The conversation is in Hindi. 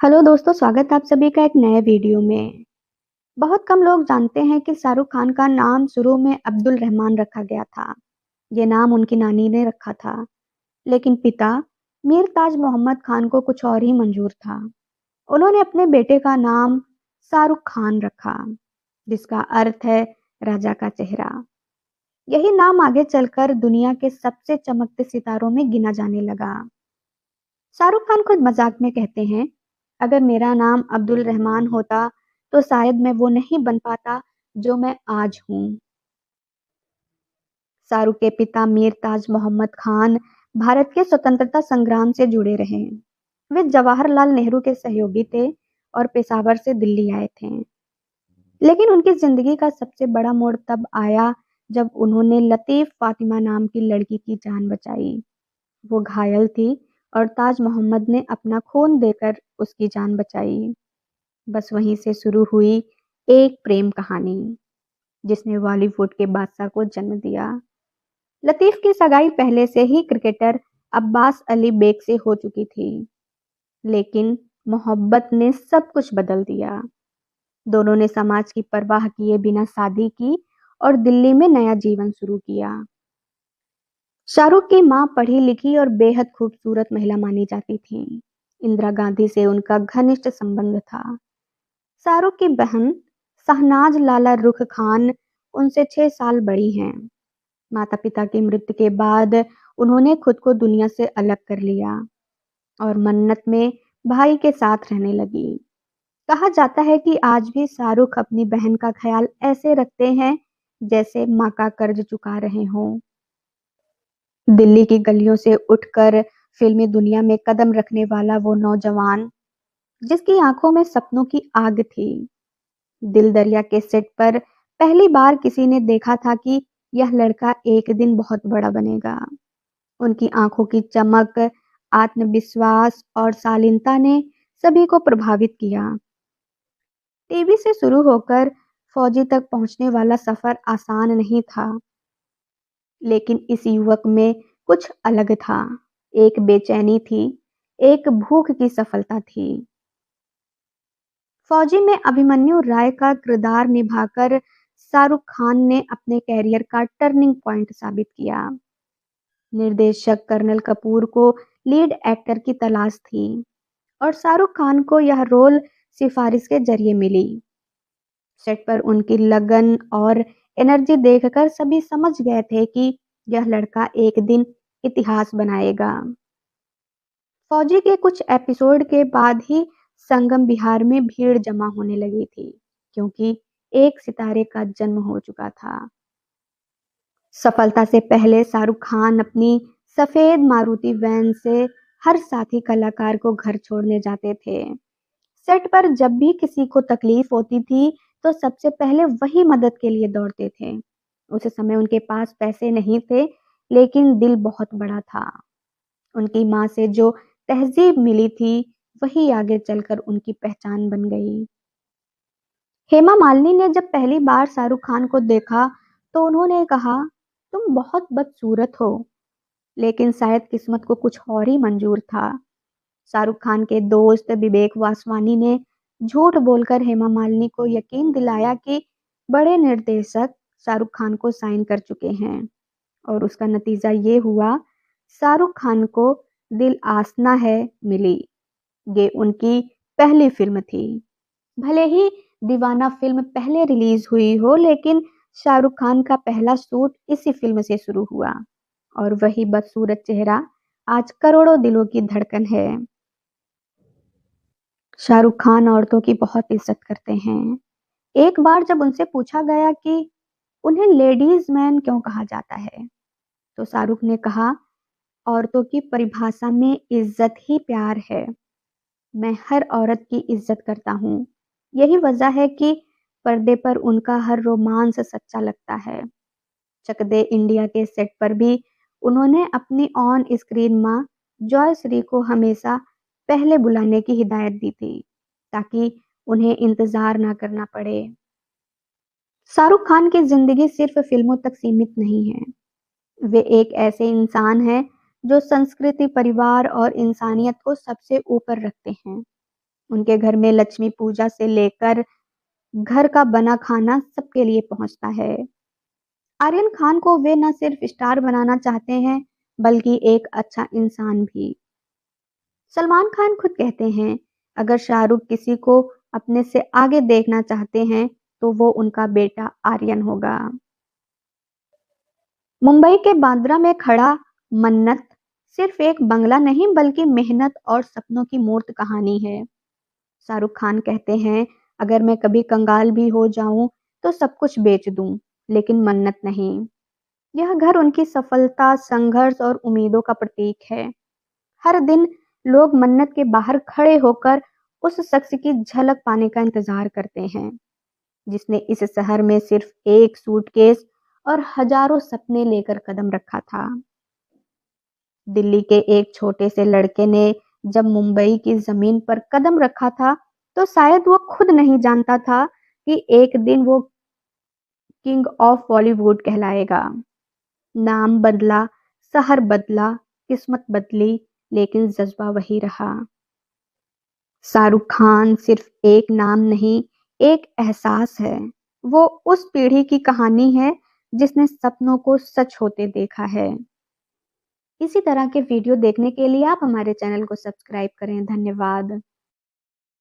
हेलो दोस्तों, स्वागत है आप सभी का एक नए वीडियो में। बहुत कम लोग जानते हैं कि शाहरुख खान का नाम शुरू में अब्दुल रहमान रखा गया था। ये नाम उनकी नानी ने रखा था, लेकिन पिता मीर ताज मोहम्मद खान को कुछ और ही मंजूर था। उन्होंने अपने बेटे का नाम शाहरुख खान रखा, जिसका अर्थ है राजा का चेहरा। यही नाम आगे चलकर दुनिया के सबसे चमकते सितारों में गिना जाने लगा। शाहरुख खान खुद मजाक में कहते हैं, अगर मेरा नाम अब्दुल रहमान होता तो शायद मैं वो नहीं बन पाता जो मैं आज हूँ। शाहरुख के पिता मीर ताज मोहम्मद खान भारत के स्वतंत्रता संग्राम से जुड़े रहे। वे जवाहरलाल नेहरू के सहयोगी थे और पेशावर से दिल्ली आए थे। लेकिन उनकी जिंदगी का सबसे बड़ा मोड़ तब आया जब उन्होंने लतीफ फातिमा नाम की लड़की की जान बचाई। वो घायल थी और ताज मोहम्मद ने अपना खून देकर उसकी जान बचाई। बस वहीं से शुरू हुई एक प्रेम कहानी, जिसने बॉलीवुड के बादशाह को जन्म दिया। लतीफ की सगाई पहले से ही क्रिकेटर अब्बास अली बेग से हो चुकी थी, लेकिन मोहब्बत ने सब कुछ बदल दिया। दोनों ने समाज की परवाह किए बिना शादी की और दिल्ली में नया जीवन शुरू किया। शाहरुख की मां पढ़ी लिखी और बेहद खूबसूरत महिला मानी जाती थी। इंदिरा गांधी से उनका घनिष्ठ संबंध था। शाहरुख की बहन शहनाज लाला रुख खान उनसे 6 साल बड़ी हैं। माता पिता की मृत्यु के बाद उन्होंने खुद को दुनिया से अलग कर लिया और मन्नत में भाई के साथ रहने लगी। कहा जाता है कि आज भी शाहरुख अपनी बहन का ख्याल ऐसे रखते हैं जैसे माँ का कर्ज चुका रहे हों। दिल्ली की गलियों से उठकर फिल्मी दुनिया में कदम रखने वाला वो नौजवान, जिसकी आंखों में सपनों की आग थी। दिल दरिया के सेट पर पहली बार किसी ने देखा था कि यह लड़का एक दिन बहुत बड़ा बनेगा। उनकी आंखों की चमक, आत्मविश्वास और शालीनता ने सभी को प्रभावित किया। टीवी से शुरू होकर फौजी तक पहुंचने वाला सफर आसान नहीं था, लेकिन इस युवक में कुछ अलग था। एक बेचैनी थी, एक भूख की सफलता थी। फौजी में अभिमन्यु राय का किरदार निभाकर शाहरुख खान ने अपने कैरियर का टर्निंग पॉइंट साबित किया। निर्देशक कर्नल कपूर को लीड एक्टर की तलाश थी और शाहरुख खान को यह रोल सिफारिश के जरिए मिली। सेट पर उनकी लगन और एनर्जी देखकर सभी समझ गए थे कि यह लड़का एक दिन इतिहास बनाएगा। फौजी के कुछ एपिसोड के बाद ही संगम बिहार में भीड़ जमा होने लगी थी, क्योंकि एक सितारे का जन्म हो चुका था। सफलता से पहले शाहरुख खान अपनी सफेद मारुति वैन से हर साथी कलाकार को घर छोड़ने जाते थे। सेट पर जब भी किसी को तकलीफ होती थी तो सबसे पहले वही मदद के लिए दौड़ते थे। उस समय उनके पास पैसे नहीं थे, लेकिन दिल बहुत बड़ा था। उनकी माँ से जो तहजीब मिली थी, वही आगे चलकर उनकी पहचान बन गई। हेमा मालिनी ने जब पहली बार शाहरुख खान को देखा तो उन्होंने कहा, तुम बहुत बदसूरत हो। लेकिन शायद किस्मत को कुछ और ही मंजूर था। शाहरुख खान के दोस्त विवेक वासवानी ने झूठ बोलकर हेमा मालिनी को यकीन दिलाया कि बड़े निर्देशक शाहरुख खान को साइन कर चुके हैं, और उसका नतीजा ये हुआ, शाहरुख खान को दिल आसना है मिली। ये उनकी पहली फिल्म थी। भले ही दीवाना फिल्म पहले रिलीज हुई हो, लेकिन शाहरुख खान का पहला शूट इसी फिल्म से शुरू हुआ और वही बदसूरत चेहरा आज करोड़ों दिलों की धड़कन है। शाहरुख खान औरतों की बहुत इज्जत करते हैं। एक बार जब उनसे पूछा गया कि उन्हें लेडीज मैन क्यों कहा जाता है, तो शाहरुख ने कहा, औरतों की परिभाषा में इज्जत ही प्यार है। मैं हर औरत की इज्जत करता हूँ। यही वजह है कि पर्दे पर उनका हर रोमांस सच्चा लगता है। चक दे इंडिया के सेट पर भी उन्होंने अपनी ऑन स्क्रीन मां जॉय श्री को हमेशा पहले बुलाने की हिदायत दी थी, ताकि उन्हें इंतजार ना करना पड़े। शाहरुख खान की जिंदगी सिर्फ फिल्मों तक सीमित नहीं है। वे एक ऐसे इंसान हैं जो संस्कृति, परिवार और इंसानियत को सबसे ऊपर रखते हैं। उनके घर में लक्ष्मी पूजा से लेकर घर का बना खाना सबके लिए पहुंचता है। आर्यन खान को वे न सिर्फ स्टार बनाना चाहते हैं, बल्कि एक अच्छा इंसान भी। सलमान खान खुद कहते हैं, अगर शाहरुख किसी को अपने से आगे देखना चाहते हैं, तो वो उनका बेटा आर्यन होगा। मुंबई के बांद्रा में खड़ा मन्नत सिर्फ एक बंगला नहीं, बल्कि मेहनत और सपनों की मूर्त कहानी है। शाहरुख खान कहते हैं, अगर मैं कभी कंगाल भी हो जाऊं तो सब कुछ बेच दूं, लेकिन मन्नत नहीं। यह घर उनकी सफलता, संघर्ष और उम्मीदों का प्रतीक है। हर दिन लोग मन्नत के बाहर खड़े होकर उस शख्स की झलक पाने का इंतजार करते हैं, जिसने इस शहर में सिर्फ एक सूटकेस और हजारों सपने लेकर कदम रखा था। दिल्ली के एक छोटे से लड़के ने जब मुंबई की जमीन पर कदम रखा था, तो शायद वो खुद नहीं जानता था कि एक दिन वो किंग ऑफ बॉलीवुड कहलाएगा। नाम बदला, शहर बदला, किस्मत बदली, लेकिन जज्बा वही रहा। शाहरुख खान सिर्फ एक नाम नहीं, एक एहसास है। वो उस पीढ़ी की कहानी है जिसने सपनों को सच होते देखा है। इसी तरह के वीडियो देखने के लिए आप हमारे चैनल को सब्सक्राइब करें। धन्यवाद।